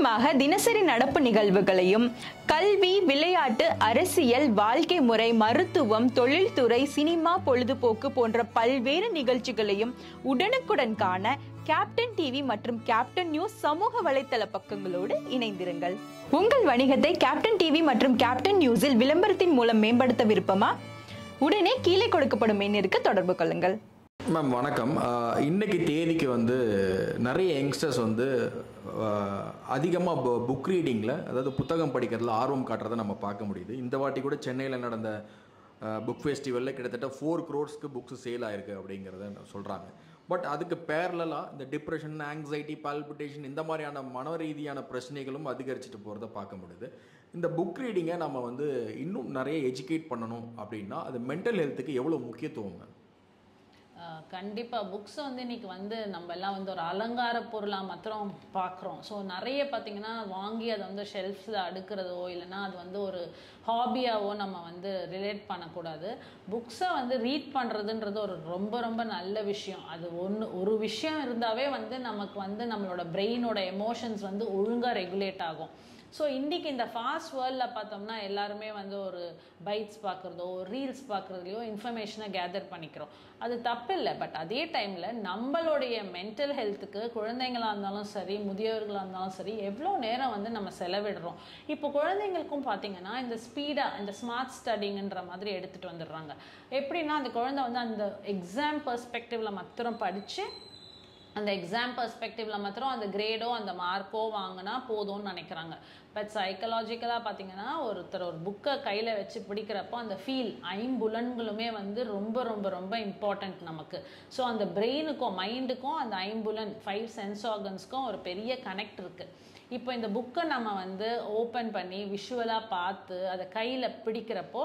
சுருக்கமாக தினசரி நடப்பு நிகழ்வுகளையும் கல்வி, விளையாட்டு, அரசியல், வாழ்க்கை முறை, மருத்துவம், தொழில்துறை, சினிமா, பொழுதுபோக்கு போன்ற பல்வேறு நிகழ்ச்சிகளையும் உடனுக்குடன் காண கேப்டன் டிவி மற்றும் கேப்டன் நியூஸ் சமூக வலைத்தள பக்கங்களோடு இணைந்திருங்கள். உங்கள் வணிகத்தை கேப்டன் டிவி மற்றும் கேப்டன் நியூஸில் விளம்பரத்தின் மூலம் மேம்படுத்த விருப்பமா? உடனே கீழே கொடுக்கப்படும் எண்ணிற்கு தொடர்பு கொள்ளுங்கள். மேம் வணக்கம். இன்னைக்கு தேதிக்கு நிறைய யங்ஸ்டர்ஸ் அதிகமாக புக் ரீடிங்கில், அதாவது புத்தகம் படிக்கிறதுல ஆர்வம் காட்டுறதை நம்ம பார்க்க முடியுது. இந்த வாட்டி கூட சென்னையில் நடந்த புக் ஃபெஸ்டிவலில் கிட்டத்தட்ட 4 crores புக்ஸ் சேல் ஆயிருக்கு அப்படிங்கிறத சொல்கிறாங்க. பட் அதுக்கு பேரலாக இந்த டிப்ரெஷன், ஆங்ஸைட்டி, பால்பிட்டேஷன் இந்த மாதிரியான மன ரீதியான பிரச்சனைகளும் அதிகரிச்சுட்டு போகிறத பார்க்க முடியுது. இந்த புக் ரீடிங்கை நம்ம இன்னும் நிறைய எஜுகேட் பண்ணணும் அப்படின்னா அது மென்டல் ஹெல்த்துக்கு எவ்வளோ முக்கியத்துவம்? கண்டிப்பாக புக்ஸ் இன்றைக்கி நம்ம எல்லாம் ஒரு அலங்கார பொருளாக மாத்திரம் பார்க்குறோம். ஸோ நிறைய பார்த்திங்கன்னா வாங்கி அதை ஷெல்ஃப்ஸில் அடுக்கிறதோ இல்லைனா அது ஒரு ஹாபியாவோ நம்ம ரிலேட் பண்ணக்கூடாது. புக்ஸை ரீட் பண்ணுறதுன்றது ஒரு ரொம்ப ரொம்ப நல்ல விஷயம். அது ஒரு விஷயம் இருந்தாவே நமக்கு நம்மளோட பிரெயினோட எமோஷன்ஸ் ஒழுங்காக ரெகுலேட் ஆகும். ஸோ இன்றைக்கி இந்த ஃபாஸ்ட் வேர்ல்டில் பார்த்தோம்னா எல்லாருமே ஒரு பைட்ஸ் பார்க்குறதோ ரீல்ஸ் பார்க்குறதுலையோ இன்ஃபர்மேஷனை கேதர் பண்ணிக்கிறோம். அது தப்பு இல்லை. பட் அதே டைமில் நம்மளுடைய மென்டல் ஹெல்த்துக்கு குழந்தைங்களாக இருந்தாலும் சரி, முதியவர்களாக இருந்தாலும் சரி, எவ்வளோ நேரம் நம்ம செலவிடுறோம். இப்போ குழந்தைங்களுக்கும் பார்த்திங்கன்னா இந்த ஸ்பீடாக இந்த ஸ்மார்ட் ஸ்டடிங்கிற மாதிரி எடுத்துகிட்டு வந்துடுறாங்க. எப்படின்னா அந்த குழந்தை அந்த எக்ஸாம் பெர்ஸ்பெக்டிவில் மாத்திரம் படித்து அந்த எக்ஸாம் பெர்ஸ்பெக்டிவில் மாத்திரம் அந்த கிரேடோ அந்த மார்க்கோ வாங்கினா போதும்னு நினைக்கிறாங்க. பட் சைக்கலாஜிக்கலாக பார்த்தீங்கன்னா ஒருத்தர் ஒரு புக்கை கையில் வச்சு பிடிக்கிறப்போ அந்த ஃபீல், ஐம்புலன்களுமே ரொம்ப ரொம்ப ரொம்ப இம்பார்ட்டண்ட் நமக்கு. ஸோ அந்த பிரெயினுக்கும் மைண்டுக்கும் அந்த ஐம்புலன் 5 சென்ஸ் ஆர்கன்ஸ்க்கும் ஒரு பெரிய கனெக்ட் இருக்குது. இப்போ இந்த புக்கை நம்ம ஓப்பன் பண்ணி விஷுவலாக பார்த்து அதை கையில் பிடிக்கிறப்போ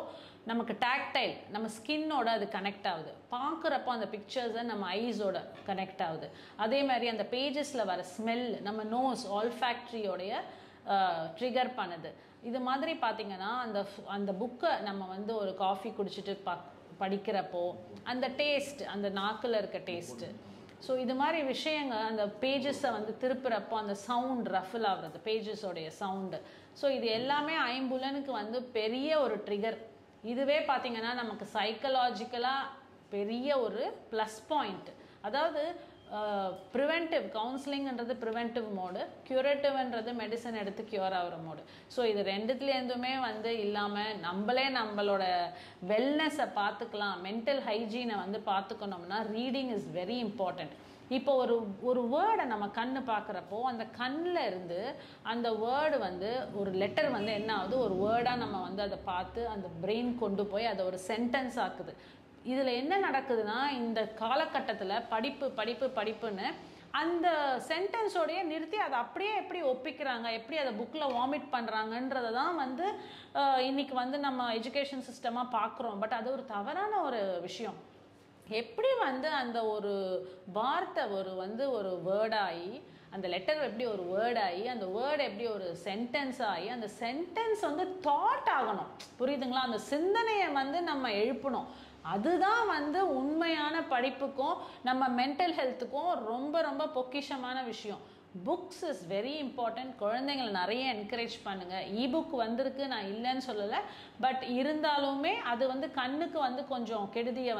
நமக்கு டாக்டைல், நம்ம ஸ்கின்னோட அது கனெக்ட் ஆகுது. பார்க்குறப்போ அந்த பிக்சர்ஸை நம்ம ஐஸோட கனெக்ட் ஆகுது. அதே மாதிரி அந்த பேஜஸில் வர ஸ்மெல் நம்ம நோஸ், ஆல்ஃபேக்ட்ரியோடைய ட்ரிகர் பண்ணுது. இது மாதிரி பார்த்திங்கன்னா அந்த புக்கை நம்ம ஒரு காஃபி குடிச்சிட்டு படிக்கிறப்போ அந்த டேஸ்ட், அந்த நாக்கில் இருக்க டேஸ்ட்டு, ஸோ இது மாதிரி விஷயங்கள் அந்த பேஜஸை திருப்புறப்போ அந்த சவுண்ட் ரஃபில் ஆகுறது, பேஜஸோடைய சவுண்டு. ஸோ இது எல்லாமே ஐம்புலனுக்கு பெரிய ஒரு ட்ரிகர். இதுவே பார்த்திங்கன்னா நமக்கு சைக்கலாஜிக்கலாக பெரிய ஒரு ப்ளஸ் பாயிண்ட். அதாவது ப்ரிவென்டிவ் கவுன்சிலிங்ன்றது ப்ரிவென்டிவ் மோடு, க்யூரேட்டிவ்ன்றது மெடிசன் எடுத்து க்யூர் ஆகிற மோடு. ஸோ இது ரெண்டுத்துலேருந்துமே இல்லாமல் நம்மளோட வெல்னஸை பார்த்துக்கலாம், மென்டல் ஹைஜீனை பார்த்துக்கணும்னா ரீடிங் இஸ் வெரி இம்பார்ட்டண்ட். இப்போ ஒரு வேர்டை நம்ம கண்ணு பார்க்குறப்போ அந்த கண்ணில் இருந்து அந்த வேர்டு ஒரு லெட்டர் என்ன ஆகுது, ஒரு வேர்டாக நம்ம அதை பார்த்து அந்த பிரெயின் கொண்டு போய் அதை ஒரு சென்டென்ஸ் ஆக்குது. இதில் என்ன நடக்குதுன்னா இந்த காலகட்டத்தில் படிப்பு படிப்பு படிப்புன்னு அந்த சென்டென்ஸோடையே நிறுத்தி அதை அப்படியே எப்படி ஒப்பிக்கிறாங்க, எப்படி அதை புக்கில் வாமிட் பண்ணுறாங்கன்றதை தான் இன்றைக்கி நம்ம எஜுகேஷன் சிஸ்டமாக பார்க்குறோம். பட் அது ஒரு தவறான ஒரு விஷயம். எப்படி அந்த ஒரு வார்த்தை ஒரு வேர்டாகி, அந்த லெட்டர் எப்படி ஒரு வேர்டாகி, அந்த வேர்டு எப்படி ஒரு சென்டென்ஸ் ஆகி, அந்த சென்டென்ஸ் தாட் ஆகணும். புரியுதுங்களா? அந்த சிந்தனையை நம்ம எழுப்பணும். அதுதான் உண்மையான படிப்புக்கும் நம்ம மென்டல் ஹெல்த்துக்கும் ரொம்ப ரொம்ப பொக்கிஷமான விஷயம். Books is very important. குழந்தைங்களை நிறைய என்கரேஜ் பண்ணுங்கள். இபுக் வந்திருக்கு, நான் இல்லைன்னு சொல்லலை. பட் இருந்தாலுமே அது கண்ணுக்கு கொஞ்சம் கெடுதியை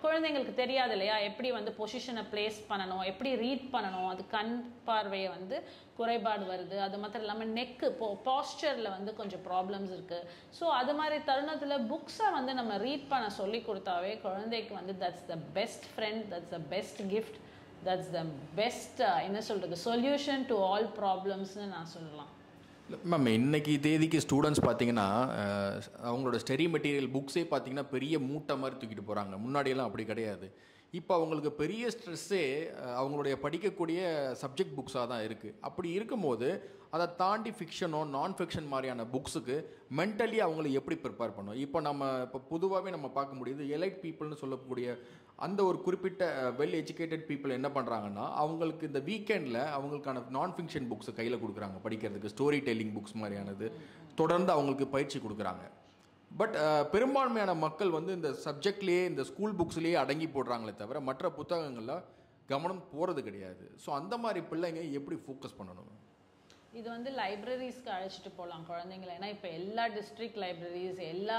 குழந்தைங்களுக்கு தெரியாது இல்லையா, எப்படி பொசிஷனை பிளேஸ் பண்ணணும், எப்படி ரீட் பண்ணணும், அது கண் பார்வையை குறைபாடு வருது. அது மாத்திரம் இல்லாமல் நெக்கு பாஸ்டரில் கொஞ்சம் ப்ராப்ளம்ஸ் இருக்குது. ஸோ அது மாதிரி தருணத்தில் புக்ஸை நம்ம ரீட் பண்ண சொல்லி கொடுத்தாவே குழந்தைக்கு that's the best friend, that's the best gift, that's the best என்ன சொல்கிறது சொல்யூஷன் டு ஆல் ப்ராப்ளம்ஸ்னு நான் சொல்லலாம். மேம் இன்னைக்கு தேதிக்கு ஸ்டூடெண்ட்ஸ் பார்த்தீங்கன்னா அவங்களோட ஸ்டடி மெட்டீரியல் புக்ஸே பார்த்தீங்கன்னா பெரிய மூட்டை மாதிரி தூக்கிட்டு போகிறாங்க. முன்னாடியெல்லாம் அப்படி கிடையாது. இப்போ அவங்களுக்கு பெரிய ஸ்ட்ரெஸ்ஸே அவங்களுடைய படிக்கக்கூடிய சப்ஜெக்ட் புக்ஸாக தான் இருக்குது. அப்படி இருக்கும்போது அதை தாண்டி ஃபிக்ஷனோ நான் ஃபிக்ஷன் மாதிரியான புக்ஸுக்கு மென்டலி அவங்களை எப்படி ப்ரிப்பேர் பண்ணும்? இப்போ பொதுவாகவே நம்ம பார்க்க முடியுது, எலைட் பீப்புள்னு சொல்லக்கூடிய அந்த ஒரு குறிப்பிட்ட வெல் எஜுகேட்டட் பீப்புள் என்ன பண்ணுறாங்கன்னா அவங்களுக்கு இந்த வீக்கெண்டில் அவங்களுக்கான நான் ஃபிக்ஷன் புக்ஸை கையில் கொடுக்குறாங்க படிக்கிறதுக்கு. ஸ்டோரி டெல்லிங் புக்ஸ் மாதிரியானது தொடர்ந்து அவங்களுக்கு பயிற்சி கொடுக்குறாங்க. பட் பெரும்பான்மையான மக்கள் இந்த சப்ஜெக்ட்லேயே இந்த ஸ்கூல் புக்ஸ்லேயே அடங்கி போடுறாங்களே தவிர மற்ற புத்தகங்களில் கவனம் போகிறது கிடையாது. ஸோ அந்த மாதிரி பிள்ளைங்க எப்படி ஃபோக்கஸ் பண்ணணும்? இது வந்து லைப்ரரிஸ்க்கு அழைச்சிட்டு போகலாம் குழந்தைங்களை. ஏன்னா இப்போ எல்லா டிஸ்ட்ரிக்ட் லைப்ரரிஸ், எல்லா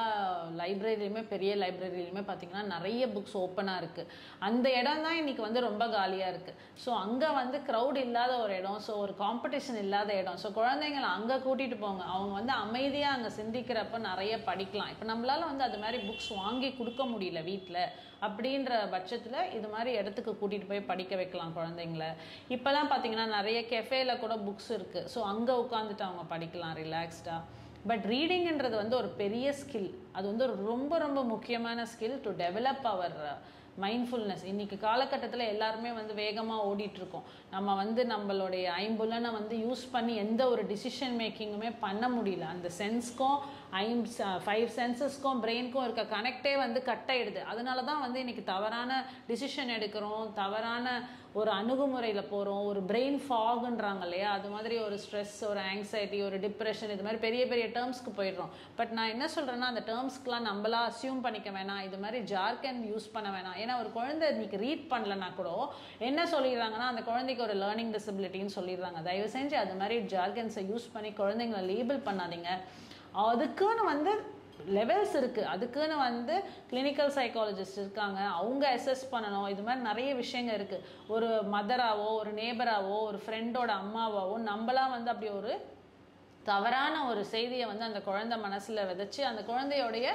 லைப்ரரியிலுமே, பெரிய லைப்ரரியிலுமே பார்த்தீங்கன்னா நிறைய புக்ஸ் ஓப்பனாக இருக்குது. அந்த இடம் தான் இன்றைக்கி வந்து ரொம்ப காலியாக இருக்குது. ஸோ அங்கே வந்து க்ரௌட் இல்லாத ஒரு இடம், ஸோ ஒரு காம்படிஷன் இல்லாத இடம். ஸோ குழந்தைங்களை அங்கே கூட்டிகிட்டு போங்க. அவங்க வந்து அமைதியாக அங்கே சிந்திக்கிறப்ப நிறைய படிக்கலாம். இப்போ நம்மளால் வந்து அது மாதிரி புக்ஸ் வாங்கி கொடுக்க முடியல வீட்டில் அப்படின்ற பட்சத்தில் இது மாதிரி இடத்துக்கு கூட்டிகிட்டு போய் படிக்க வைக்கலாம் குழந்தைங்கள. இப்போலாம் பார்த்தீங்கன்னா நிறைய கெஃபேல கூட புக்ஸ் இருக்குது. ஸோ அங்கே உட்காந்துட்டு அவங்க படிக்கலாம் ரிலாக்ஸ்டாக. பட் ரீடிங்ன்றது வந்து ஒரு பெரிய ஸ்கில். அது வந்து ஒரு ரொம்ப ரொம்ப முக்கியமான skill to develop our mindfulness. இன்றைக்கி காலகட்டத்தில் எல்லாருமே வந்து வேகமாக ஓடிட்டுருக்கோம். நம்ம வந்து நம்மளுடைய ஐம்புலனை வந்து யூஸ் பண்ணி எந்த ஒரு டிசிஷன் மேக்கிங்குமே பண்ண முடியல. அந்த சென்ஸ்க்கும் 5 சென்சஸ்க்கும் பிரெயினுக்கும் இருக்க கனெக்டே வந்து கட் ஆகிடுது. அதனால தான் வந்து இன்றைக்கி தவறான டிசிஷன் எடுக்கிறோம், தவறான ஒரு அணுகுமுறையில் போகிறோம். ஒரு பிரெயின் ஃபாகுன்றாங்க இல்லையா, அது மாதிரி ஒரு ஸ்ட்ரெஸ், ஒரு ஆங்ஸைட்டி, ஒரு டிப்ரெஷன், இது மாதிரி பெரிய பெரிய டேர்ம்ஸ்க்கு போயிடுறோம். பட் நான் என்ன சொல்கிறேன்னா, அந்த டேர்ம்ஸ்க்கெலாம் நம்மளா அசியூம் பண்ணிக்க வேணாம். இது மாதிரி ஜார்கன் யூஸ் பண்ண வேணாம். ஏன்னா ஒரு குழந்தை இன்னைக்கு ரீட் பண்ணலன்னா கூட என்ன சொல்லிடுறாங்கன்னா, அந்த குழந்தைக்கு ஒரு லேர்னிங் டிசபிலிட்டின்னு சொல்லிடுறாங்க. தயவு செஞ்சு அது மாதிரி ஜார்கன்ஸை யூஸ் பண்ணி குழந்தைங்களை லேபிள் பண்ணாதீங்க. அதுக்குன்னு வந்து லெவல்ஸ் இருக்குது. அதுக்குன்னு வந்து கிளினிக்கல் சைக்காலஜிஸ்ட் இருக்காங்க, அவங்க அசஸ் பண்ணணும். இது மாதிரி நிறைய விஷயங்கள் இருக்குது. ஒரு மதராவோ, ஒரு நேபராவோ, ஒரு ஃப்ரெண்டோட அம்மாவாவோ நம்மளாம் வந்து அப்படி ஒரு தவறான ஒரு செய்தியை வந்து அந்த குழந்தை மனசில் விதைச்சி அந்த குழந்தையோடைய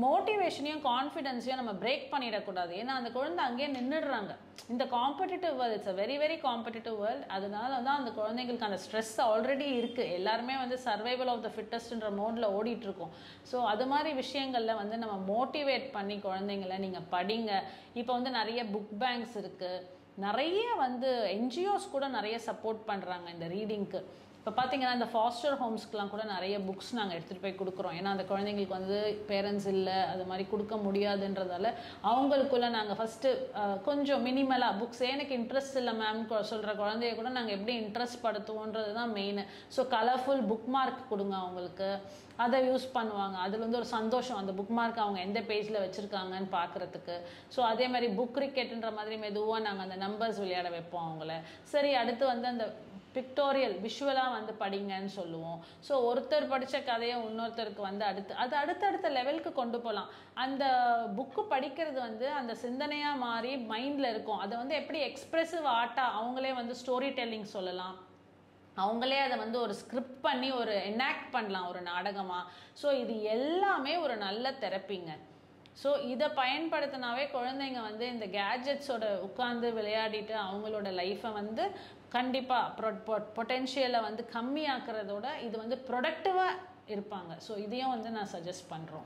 மோட்டிவேஷனையும் கான்ஃபிடென்ஸையும் நம்ம பிரேக் பண்ணிடக்கூடாது. ஏன்னா அந்த குழந்தை அங்கேயே நின்றுடுறாங்க. இந்த competitive world, it's a very very competitive world. அதனால தான் அந்த குழந்தைங்களுக்கு அந்த ஸ்ட்ரெஸ் ஆல்ரெடி இருக்குது. எல்லாருமே வந்து சர்வைவல் ஆஃப் த ஃபிட்டஸ்ட்ன்ற மோடில் ஓடிட்டுருக்கோம். ஸோ அது மாதிரி விஷயங்களில் வந்து நம்ம மோட்டிவேட் பண்ணி குழந்தைங்கள நீங்கள் படிங்க. இப்போ வந்து நிறைய புக் பேங்க்ஸ் இருக்குது, நிறைய வந்து என்ஜிஓஸ் கூட நிறைய சப்போர்ட் பண்ணுறாங்க இந்த ரீடிங்க்கு. இப்போ பார்த்தீங்கன்னா இந்த ஃபாஸ்டர் ஹோம்ஸ்க்கெலாம் கூட நிறைய புக்ஸ் நாங்கள் எடுத்துகிட்டு போய் கொடுக்குறோம். ஏன்னா அந்த குழந்தைங்களுக்கு வந்து பேரண்ட்ஸ் இல்லை, அது மாதிரி கொடுக்க முடியாதுன்றதால அவங்களுக்குள்ள நாங்கள் ஃபஸ்ட்டு கொஞ்சம் மினிமலாக புக்ஸ், எனக்கு இன்ட்ரெஸ்ட் இல்லை மேம் சொல்கிற குழந்தைய கூட நாங்கள் எப்படி இன்ட்ரெஸ்ட் படுத்துவோன்றது தான் main. So colourful book mark கொடுங்க அவங்களுக்கு, அதை யூஸ் பண்ணுவாங்க. அதில் வந்து ஒரு சந்தோஷம், அந்த புக் மார்க் அவங்க எந்த பேஜில் வச்சுருக்காங்கன்னு பார்க்குறதுக்கு. ஸோ அதே மாதிரி புக் கிரிக்கெட்டுன்ற மாதிரி மெதுவாக நாங்கள் அந்த நம்பர்ஸ் விளையாட வைப்போம் அவங்கள. சரி, அடுத்து வந்து அந்த பிக்டோரியல் விஷுவலாக வந்து படிங்கன்னு சொல்லுவோம். ஸோ ஒருத்தர் படித்த கதையை இன்னொருத்தருக்கு வந்து அடுத்தடுத்த லெவலுக்கு கொண்டு போகலாம். அந்த புக்கு படிக்கிறது வந்து அந்த சிந்தனையாக மாறி மைண்டில் இருக்கும். அதை வந்து எப்படி எக்ஸ்ப்ரெசிவ் ஆர்ட்டாக அவங்களே வந்து ஸ்டோரி டெல்லிங் சொல்லலாம், அவங்களே அதை வந்து ஒரு ஸ்கிரிப்ட் பண்ணி ஒரு எனாக்ட் பண்ணலாம் ஒரு நாடகமாக. ஸோ இது எல்லாமே ஒரு நல்ல தெரப்பிங்க. ஸோ இதை பயன்படுத்தினாவே குழந்தைங்க வந்து இந்த கேட்ஜெட்ஸோட உட்காந்து விளையாடிட்டு அவங்களோட லைஃப்பை வந்து கண்டிப்பாக பொட்டென்ஷியலை வந்து கம்மியாக்குறதோட இது வந்து ப்ரொடக்டிவாக இருப்பாங்க. ஸோ இதையும் வந்து நான் சஜஸ்ட் பண்ணுறோம்.